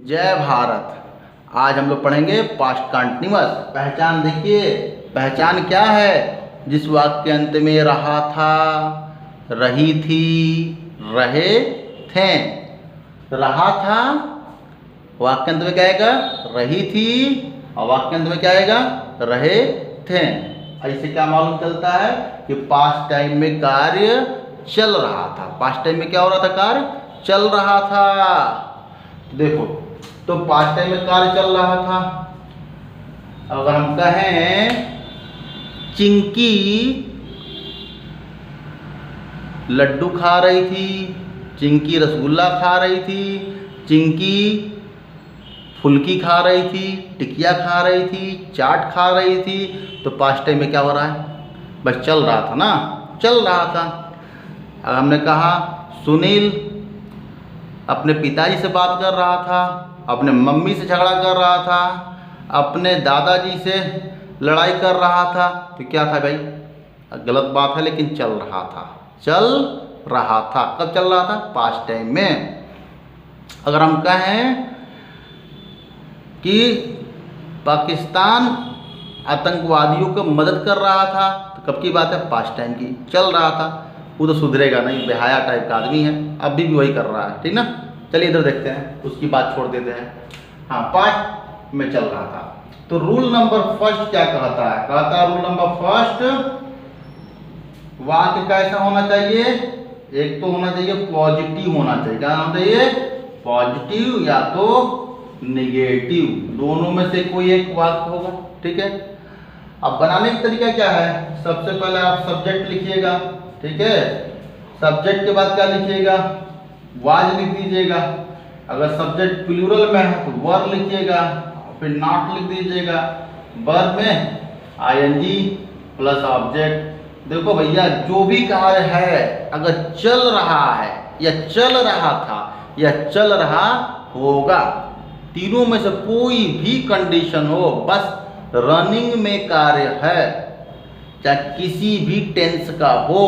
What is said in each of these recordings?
जय भारत। आज हम लोग पढ़ेंगे पास्ट कंटिन्यूअस। पहचान देखिए, पहचान क्या है? जिस वाक्य के अंत में रहा था, रही थी, रहे थे। रहा था वाक्य अंत में क्या आएगा? रही थी। और वाक्य अंत में क्या आएगा? रहे थे। ऐसे क्या मालूम चलता है कि पास्ट टाइम में कार्य चल रहा था। पास्ट टाइम में क्या हो रहा था? कार्य चल रहा था। देखो, तो पास्ट टाइम में कार्य चल रहा था। अगर हम कहें चिंकी लड्डू खा रही थी, चिंकी रसगुल्ला खा रही थी, चिंकी फुल्की खा रही थी, टिकिया खा रही थी, चाट खा रही थी, तो पास्ट टाइम में क्या हो रहा है? बस चल रहा था ना, चल रहा था। अगर हमने कहा सुनील अपने पिताजी से बात कर रहा था, अपने मम्मी से झगड़ा कर रहा था, अपने दादाजी से लड़ाई कर रहा था, तो क्या था भाई? गलत बात है, लेकिन चल रहा था। चल रहा था। कब चल रहा था? पास्ट टाइम में। अगर हम कहें कि पाकिस्तान आतंकवादियों को मदद कर रहा था, तो कब की बात है? पास्ट टाइम की। चल रहा था। वो तो सुधरेगा नहीं, बेहाया टाइप का आदमी है, अभी भी वही कर रहा है। ठीक ना? चलिए इधर देखते हैं, उसकी बात छोड़ देते हैं। हाँ, पास्ट में चल रहा था। तो रूल नंबर फर्स्ट क्या कहता है? कहता है रूल नंबर फर्स्ट, वाक्य कैसा होना चाहिए? एक तो होना चाहिए पॉजिटिव होना चाहिए। क्या होना चाहिए? पॉजिटिव या तो निगेटिव, दोनों में से कोई एक वाक्य होगा। ठीक है? अब बनाने का तरीका क्या है? सबसे पहले आप सब्जेक्ट लिखिएगा। ठीक है? सब्जेक्ट के बाद क्या लिखिएगा? वाज लिख दीजिएगा। अगर सब्जेक्ट प्लूरल में है तो वर लिखिएगा, फिर नॉट लिख दीजिएगा। वर्ब में आईएनजी प्लस ऑब्जेक्ट। देखो भैया, जो भी कार्य है अगर चल रहा है या चल रहा था या चल रहा होगा, तीनों में से कोई भी कंडीशन हो, बस रनिंग में कार्य है, चाहे किसी भी टेंस का हो,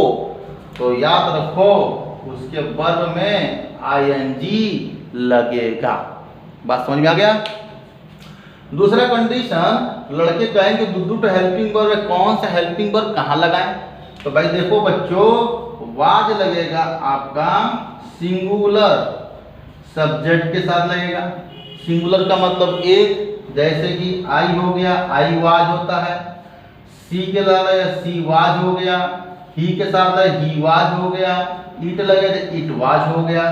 तो याद रखो उसके वर्ब में आईएनजी लगेगा। बात समझ में आ गया? दूसरा कंडीशन, लड़के कहेंगे दुद्दू तो हेल्पिंग वर्ब है, कौन सा हेल्पिंग वर्ब कहाँ लगाएं? तो भाई देखो बच्चों, वाज लगेगा आपका सिंगुलर सब्जेक्ट के साथ लगेगा। सिंगुलर का मतलब एक, जैसे कि आई हो गया, आई वाज होता है। सी के साथ सी वाज हो गया, ही के साथ ही वाज हो गया, इट लगे तो इट वाज हो गया।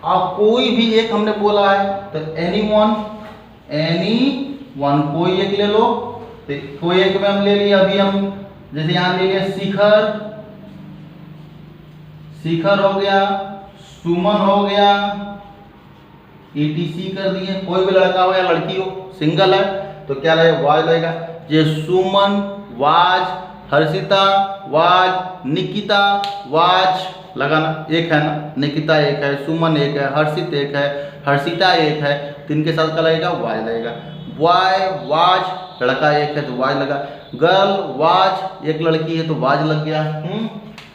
अब कोई भी एक हमने बोला है तो एनी वन कोई एक ले लो। तो कोई एक में हम ले लिए, अभी हम जैसे यहाँ ले लिए शिखर, शिखर हो गया, सुमन हो गया, ETC कर दिए। कोई भी लड़का हो या लड़की हो, सिंगल है तो क्या लगेगा? वाज लगेगा। ये Suman was, Harshita was, Nikita was लगाना। एक है ना, निकिता एक है, सुमन एक है, हर्षित एक है, हर्षिता एक है, तो इनके साथ क्या लगेगा? वाज लगेगा। बॉय वाज, लड़का एक है तो वाज लगा। गर्ल वाज, एक लड़की है तो वाज लग गया।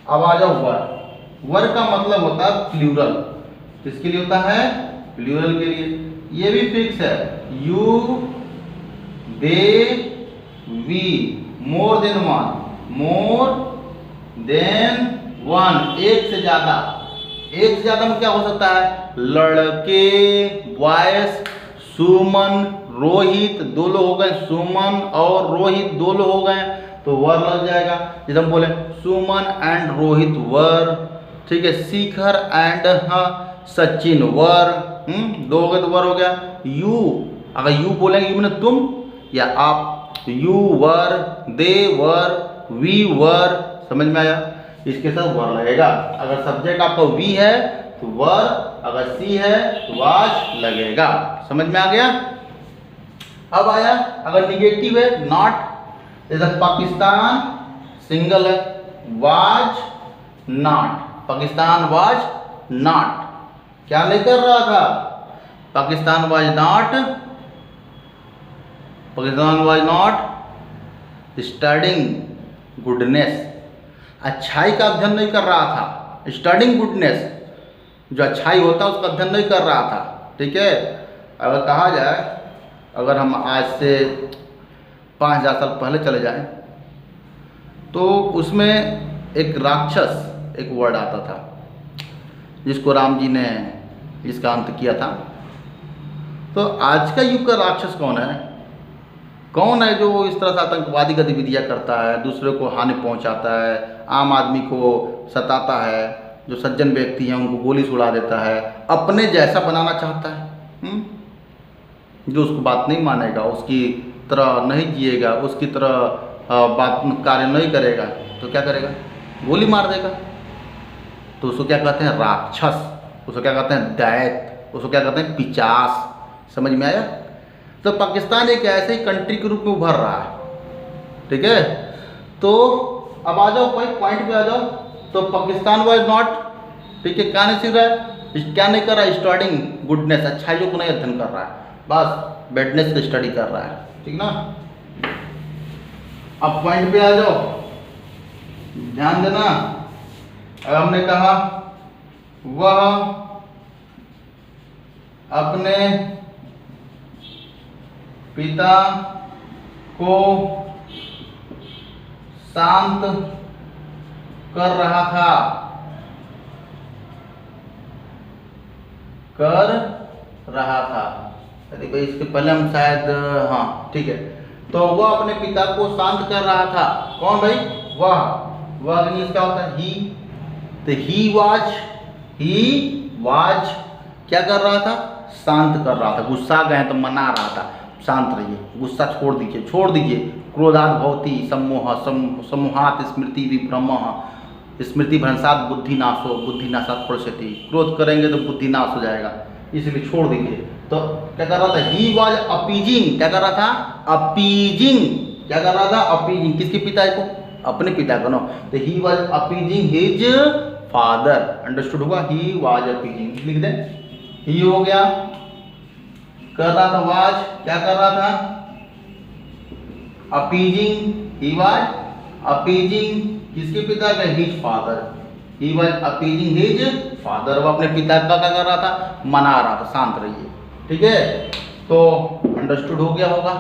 अब आ जाओ वर। वर का मतलब होता है प्लूरल। किसके लिए होता है? प्लूरल के लिए। ये भी फिक्स है, you, they, we, more than one, more than one, एक से ज्यादा। एक से ज्यादा में क्या हो सकता है? लड़के, बॉयज, सुमन, रोहित, दो लोग हो गए, सुमन और रोहित दो लोग हो गए, तो वर लग जाएगा। जैसे हम बोले सुमन एंड रोहित वर। ठीक है? शिखर एंड सचिन वर। दो हो गए तो वर हो गया। यू, अगर यू बोलेंगे, यू मैंने तुम या आप, तो you were, they were, we were. समझ में आया? इसके साथ वर लगेगा। अगर सब्जेक्ट आपका वी है तो वर, अगर सी है तो वाज लगेगा। समझ में आ गया? अब आया अगर निगेटिव है, नॉट। जैसे पाकिस्तान सिंगल है, was not, Pakistan was not. क्या नहीं कर रहा था? Pakistan was not, Pakistan was not studying goodness. अच्छाई का अध्ययन नहीं कर रहा था। स्टडिंग गुडनेस, जो अच्छाई होता है उसका अध्ययन नहीं कर रहा था। ठीक है? अगर कहा जाए, अगर हम आज से 5000 साल पहले चले जाएं तो उसमें एक राक्षस एक वर्ड आता था जिसको राम जी ने जिसका अंत किया था। तो आज का युग का राक्षस कौन है? कौन है जो इस तरह से आतंकवादी गतिविधियां करता है, दूसरे को हानि पहुंचाता है, आम आदमी को सताता है, जो सज्जन व्यक्ति हैं उनको गोली से उड़ा देता है, अपने जैसा बनाना चाहता है, जो उसको बात नहीं मानेगा, उसकी तरह नहीं जिएगा, उसकी तरह बात कार्य नहीं करेगा तो क्या करेगा? गोली मार देगा। तो उसको क्या कहते हैं? राक्षस। उसको क्या कहते हैं? दैत। उसको क्या कहते हैं? पिचास। समझ में आया? तो पाकिस्तान एक ऐसे ही कंट्री के रूप में उभर रहा है, ठीक है। तो अब आ जाओ भाई पॉइंट पे आ जाओ। तो पाकिस्तान वाज नॉट, ठीक है, क्या नहीं सीख रहा है, क्या नहीं कर रहा है? स्टडिंग गुडनेस, अच्छाइयों को नहीं अध्ययन कर रहा है, बस बैडनेस की स्टडी कर रहा है, ठीक ना। अब पॉइंट पे आ जाओ, ध्यान देना। अब हमने कहा वह अपने पिता को शांत कर रहा था, अरे भाई इसके पहले हम शायद, हाँ ठीक है। तो वह अपने पिता को शांत कर रहा था। कौन भाई? वह इंग्लिश क्या होता है? ही। तो ही वाज क्या कर रहा था? शांत कर रहा था। गुस्सा गए तो मना रहा था, शांत रहिए, गुस्सा छोड़ दीजिए। क्रोधात भवति सम्मोहात स्मृति विभ्रमः, स्मृति भ्रंशात बुद्धिनाशात प्रणश्यति। क्रोध करेंगे तो बुद्धि नाश हो जाएगा, इसलिए छोड़ दीजिए। तो क्या कर रहा था? He was appeasing. क्या कर रहा था? अपीजिंग। क्या कर रहा था? अपीजिंग। किसके पिता को? अपने पिता को ना। तो he was appeasing his father. Understood हुआ? ही वाज अपीजिंग, लिख दे। ही हो गया, कर रहा था वाज, क्या कर रहा था? अपीजिंग। ही वाज अपीजिंग किसके पिता का? His father. He was appeasing his father. वो अपने पिता का क्या कर रहा था? मना रहा था, शांत रहिए, ठीक है। तो अंडरस्टूड हो गया होगा।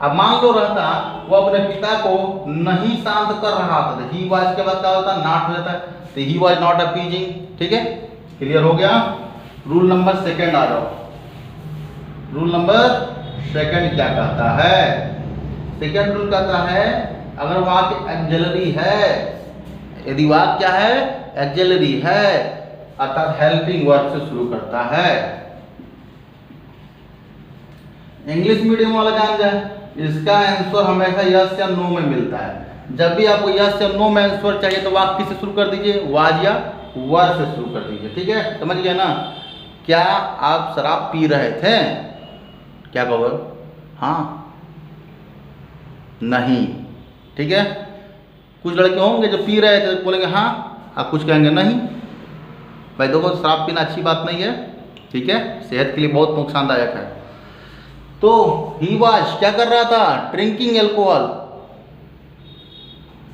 अब मान लो रहता वो अपने पिता को नहीं शांत कर रहा था, ही वाज के बाद क्या होता? नॉट हो जाता है। तो ही वाज नॉट अपीजिंग, ठीक है, क्लियर हो गया। रूल नंबर सेकंड आ जाओ। रूल नंबर सेकंड क्या कहता है? सेकंड रूल कहता है अगर वाक्य एक्सिलरी है, यदि वाक्य क्या है? एक्सिलरी है, अर्थात हेल्पिंग वर्ब से शुरू करता है। इंग्लिश मीडियम वाला जान जाए, इसका आंसर हमेशा यस या नो में मिलता है। जब भी आपको यस या नो में आंसर चाहिए तो वाक्य से शुरू कर दीजिए, वाज या वर से शुरू कर दीजिए, ठीक है, समझ गए ना। क्या आप शराब पी रहे थे? क्या कहोगे? हाँ, नहीं, ठीक है। कुछ लड़के होंगे जो पी रहे थे बोलेंगे हाँ, आप कुछ कहेंगे नहीं। भाई देखो, शराब पीना अच्छी बात नहीं है, ठीक है, सेहत के लिए बहुत नुकसानदायक है। तो ही वाज क्या कर रहा था? Drinking alcohol.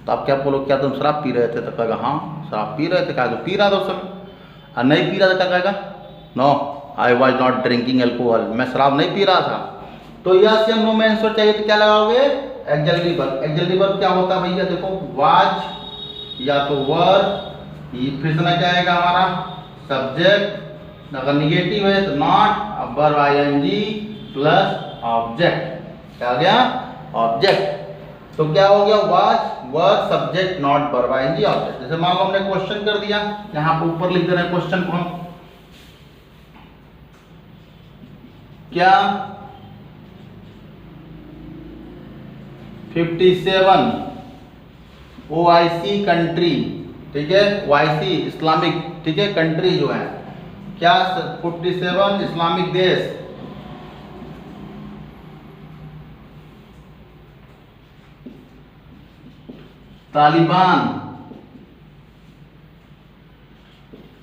तो आप क्या बोलो, क्या तुम शराब पी रहे थे? तो कहेगा हाँ शराब पी रहे थे। कहा तो पी रहा था उस समय। और नहीं पी रहा था क्या कहेगा? No, I was not drinking alcohol, मैं शराब नहीं पी रहा था। तो यस या नो में आंसर चाहिए तो क्या लगाओगे? Axillary verb. एक्सिलरी वर्ब क्या होता है भैया? देखो, वाज या तो वर, फिर से क्या आएगा हमारा? सब्जेक्ट, अगर निगेटिव है तो नॉट, अब वर्ब आईएनजी प्लस ऑब्जेक्ट। क्या आ गया? ऑब्जेक्ट। तो क्या हो गया? Was verb subject not verb ING object. जैसे मान लो हमने क्वेश्चन कर दिया, यहाँ पे ऊपर लिख दे रहे हैं क्वेश्चन को हम, क्या 57 OIC कंट्री, ठीक है, OIC इस्लामिक, ठीक है, कंट्री जो है, क्या 57 इस्लामिक देश तालिबान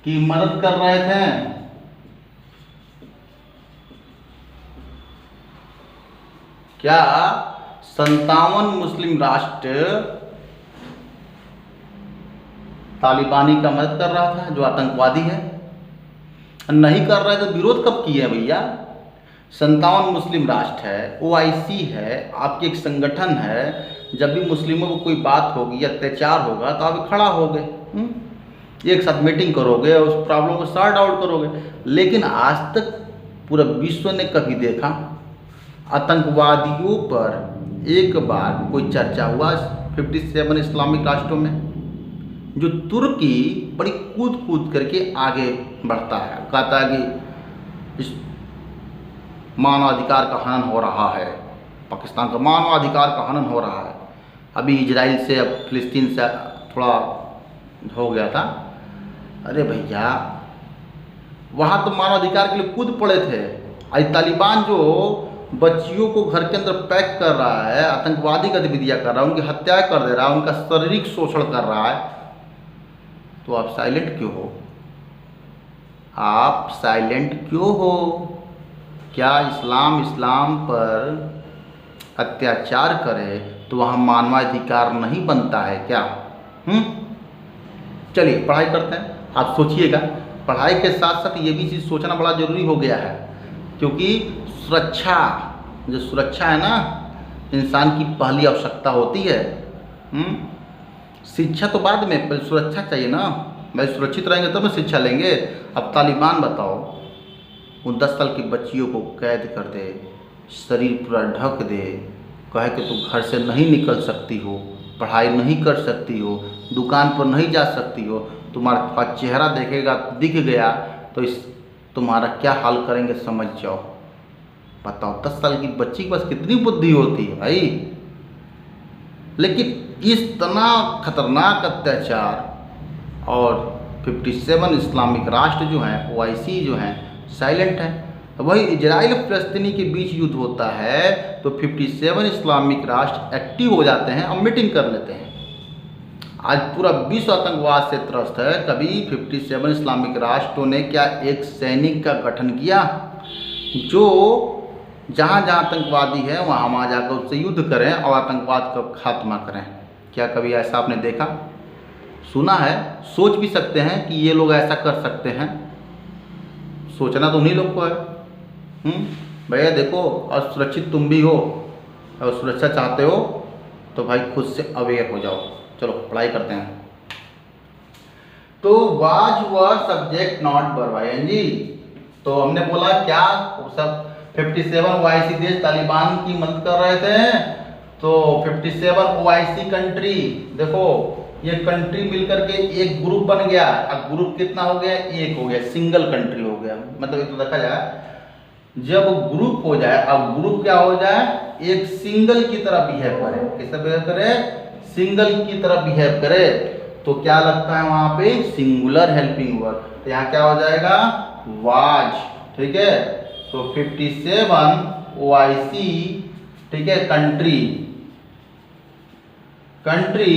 की मदद कर रहे थे। क्या 57 मुस्लिम राष्ट्र तालिबानी का मदद कर रहा था, जो आतंकवादी है? नहीं कर रहे तो विरोध कब किए भैया? 57 मुस्लिम राष्ट्र है, OIC है, आपकी एक संगठन है। जब भी मुस्लिमों को कोई बात होगी या अत्याचार होगा तो आप खड़ा होगे, एक साथ मीटिंग करोगे और उस प्रॉब्लम को सॉर्ट आउट करोगे। लेकिन आज तक पूरा विश्व ने कभी देखा आतंकवादियों पर एक बार कोई चर्चा हुआ 57 इस्लामिक राष्ट्रों में? जो तुर्की बड़ी कूद कूद करके आगे बढ़ता है, कहता है कि इस मानवाधिकार का हनन हो रहा है, पाकिस्तान का मानवाधिकार का हनन हो रहा है। अभी इजराइल से, अब फिलिस्तीन से थोड़ा हो गया था। अरे भैया, वहाँ तो मानवाधिकार के लिए कूद पड़े थे। आज तालिबान जो बच्चियों को घर के अंदर पैक कर रहा है, आतंकवादी गतिविधियाँ कर रहा है, उनकी हत्या कर दे रहा है, उनका शारीरिक शोषण कर रहा है, तो आप साइलेंट क्यों हो? आप साइलेंट क्यों हो? क्या इस्लाम पर अत्याचार करे तो वहाँ मानवाधिकार नहीं बनता है क्या? चलिए पढ़ाई करते हैं। आप सोचिएगा, पढ़ाई के साथ साथ ये भी चीज़ सोचना बड़ा ज़रूरी हो गया है, क्योंकि सुरक्षा, जो सुरक्षा है ना, इंसान की पहली आवश्यकता होती है। शिक्षा तो बाद में, पहले सुरक्षा चाहिए ना भाई। सुरक्षित रहेंगे तब तो शिक्षा लेंगे। अब तालिबान बताओ, उन 10 साल की बच्चियों को कैद कर दे, शरीर पूरा ढक दे, कहे कि तू घर से नहीं निकल सकती हो, पढ़ाई नहीं कर सकती हो, दुकान पर नहीं जा सकती हो, तुम्हारा चेहरा देखेगा दिख गया तो इस तुम्हारा क्या हाल करेंगे समझ जाओ। बताओ 10 साल की बच्ची के पास कितनी बुद्धि होती है भाई। लेकिन इस इतना खतरनाक अत्याचार, और 57 इस्लामिक राष्ट्र जो हैं, OIC जो हैं, साइलेंट हैं। वही इजराइल फिलिस्तीनी के बीच युद्ध होता है तो 57 इस्लामिक राष्ट्र एक्टिव हो जाते हैं और मीटिंग कर लेते हैं। आज पूरा विश्व आतंकवाद से त्रस्त है। कभी 57 इस्लामिक राष्ट्रों ने क्या एक सैनिक का गठन किया जो जहाँ जहाँ आतंकवादी है वहाँ जाकर उससे युद्ध करें और आतंकवाद का खात्मा करें? क्या कभी ऐसा आपने देखा? सुना है, सोच भी सकते हैं कि ये लोग ऐसा कर सकते हैं। सोचना तो उन्हीं लोग को है। भैया देखो, और सुरक्षित तुम भी हो, और सुरक्षा चाहते हो तो भाई खुद से अवेयर हो जाओ। चलो पढ़ाई करते हैं। तो was were subject not verb ING। तो हमने बोला क्या, सब 57 OIC देश तालिबान की मदद कर रहे थे। तो 57 OIC कंट्री, देखो ये कंट्री मिलकर के एक ग्रुप बन गया। अब ग्रुप कितना हो गया? एक हो गया, सिंगल कंट्री हो गया। मतलब ये तो देखा जाए, जब ग्रुप हो जाए, अब ग्रुप क्या हो जाए, एक सिंगल की तरह बिहेव करे। किससे बिहेव करे? सिंगल की तरह बिहेव करे। तो क्या लगता है वहां पे? Singular helping verb. तो यहाँ क्या हो जाएगा? वाज। ठीक है, तो 57 OIC, ठीक है, कंट्री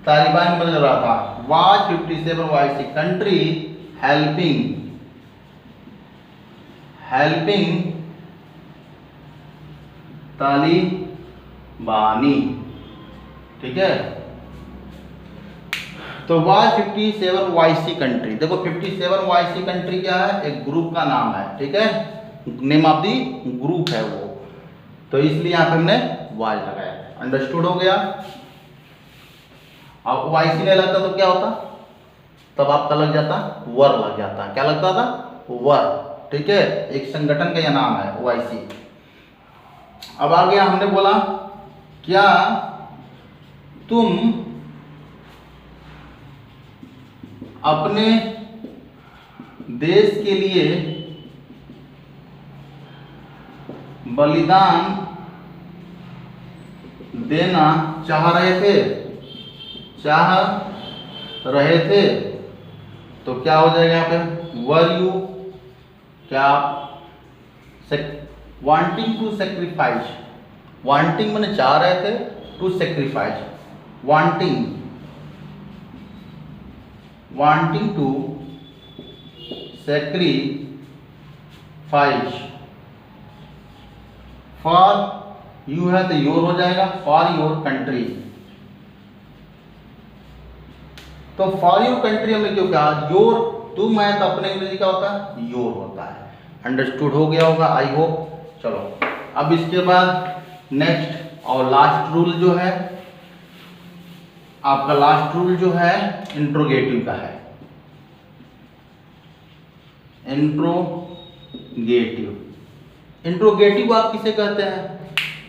तालिबान बदल रहा था। वाज 57 OIC कंट्री हेल्पिंग तालिबानी। ठीक है, तो वाज 57 OIC कंट्री। देखो 57 OIC कंट्री क्या है? एक ग्रुप का नाम है। ठीक है, नेम ऑफ दी ग्रुप है वो, तो इसलिए यहाँ पे हमने वाज लगाया। अंडरस्टूड हो गया? अब OIC नहीं लगता तो क्या होता? तब आपका लग जाता वर लग जाता। क्या लगता था? वर। ठीक है, एक संगठन का यह नाम है OIC। अब आगे हमने बोला क्या तुम अपने देश के लिए बलिदान देना चाह रहे थे? तो क्या हो जाएगा यहाँ पे? वर यू क्या वांटिंग टू सेक्रीफाइस? वांटिंग मैंने चाह रहे थे, to sacrifice, wanting to sacrifice for you है तो योर हो जाएगा, फॉर योर कंट्री। तो फॉर योर कंट्री हमें क्यों कहा? योर, तुम है तो अपने अंग्रेजी क्या होता है? योर होता है। अंडरस्टूड हो गया होगा आई होप। चलो अब इसके बाद नेक्स्ट और लास्ट रूल जो है आपका, लास्ट रूल जो है इंट्रोगेटिव का है। इंट्रोगेटिव आप किसे कहते हैं?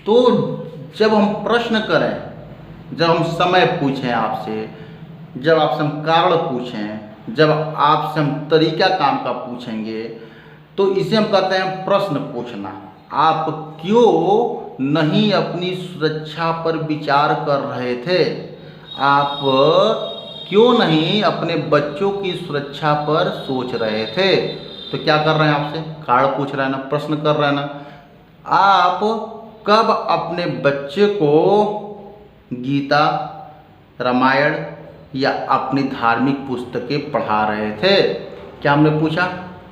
तो जब हम प्रश्न करें, जब हम समय पूछें आपसे, जब आपसे हम कारण पूछें, जब आपसे हम तरीका काम का पूछेंगे, तो इसे हम कहते हैं प्रश्न पूछना। आप क्यों नहीं अपनी सुरक्षा पर विचार कर रहे थे? आप क्यों नहीं अपने बच्चों की सुरक्षा पर सोच रहे थे? तो क्या कर रहे हैं आपसे? कारण पूछ रहे हैं ना, प्रश्न कर रहे हैं ना। आप कब अपने बच्चे को गीता, रामायण या अपनी धार्मिक पुस्तकें पढ़ा रहे थे? क्या हमने पूछा?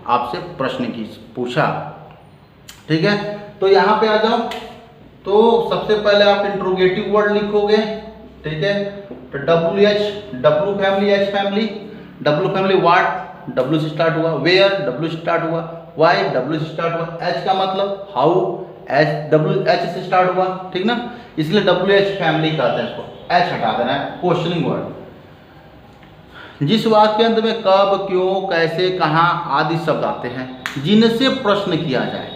आपसे प्रश्न की पूछा। ठीक है, तो यहाँ पे आ जाओ। तो सबसे पहले आप इंट्रोगेटिव वर्ड लिखोगे। ठीक है, तो W family, H family. W family what, W से स्टार्ट हुआ। वेयर, डब्ल्यू से स्टार्ट हुआ। वाई, डब्ल्यू से स्टार्ट हुआ। एच का मतलब हाउ, एच से स्टार्ट हुआ। ठीक ना, इसलिए डब्ल्यू एच फैमिली कहते हैं इसको। एच हटा देना है, क्वेश्चनिंग वर्ड। जिस वाक्य अंत में कब, क्यों, कैसे, कहाँ आदि शब्द आते हैं, जिनसे प्रश्न किया जाए,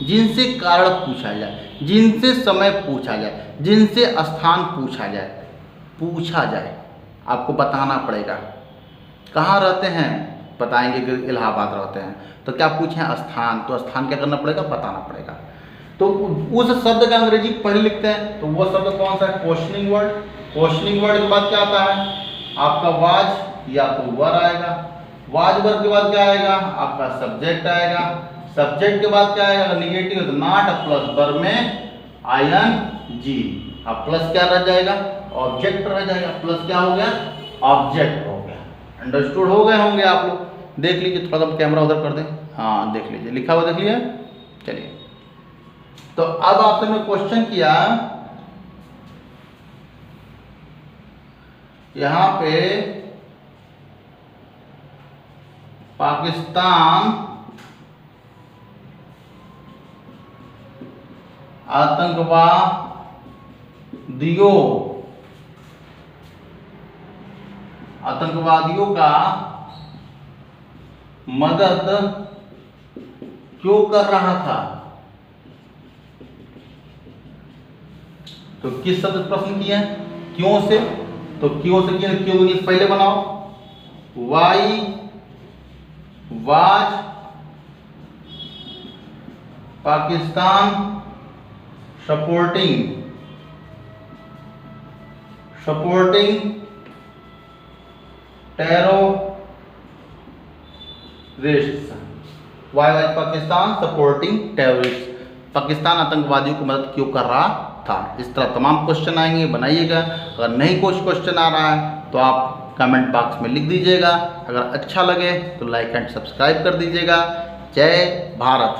जिनसे कारण पूछा जाए, जिनसे समय पूछा जाए, जिनसे स्थान पूछा जाए, आपको बताना पड़ेगा। कहाँ रहते हैं? बताएंगे कि इलाहाबाद रहते हैं। तो क्या पूछें? स्थान। तो स्थान क्या करना पड़ेगा? बताना पड़ेगा। तो उस शब्द का अंग्रेजी पहले लिखते हैं, तो वो शब्द कौन सा है? Questioning word. क्वेश्चनिंग वर्ड के बाद क्या आता है? आपका वाज या तो वर आएगा। वाज वर्ड के बाद क्या आएगा? आपका सब्जेक्ट आएगा। सब्जेक्ट के बाद क्या आएगा? निगेटिव है तो नॉट, प्लस वर्ब में ING। अब प्लस क्या रह जाएगा? ऑब्जेक्ट रह जाएगा। प्लस क्या हो गया? ऑब्जेक्ट हो गया। अंडरस्टूड हो गए होंगे आप लोग। देख लीजिए, थोड़ा सा कैमरा उधर कर दें। हाँ देख लीजिए, लिखा हुआ देख लिया। चलिए, तो अब आपसे मैं क्वेश्चन किया, यहां पे पाकिस्तान आतंकवादियों का मदद क्यों कर रहा था? तो किस शब्द से प्रश्न किया है? क्यों से। तो क्यों से किया, क्यों इंग्लिश पहले बनाओ। Why was Pakistan supporting terrorist. Why was Pakistan supporting terrorist. Pakistan आतंकवादियों की मदद क्यों कर रहा था? इस तरह तमाम क्वेश्चन आएंगे, बनाइएगा। अगर नहीं कुछ क्वेश्चन आ रहा है तो आप कमेंट बॉक्स में लिख दीजिएगा। अगर अच्छा लगे तो लाइक एंड सब्सक्राइब कर दीजिएगा। जय भारत।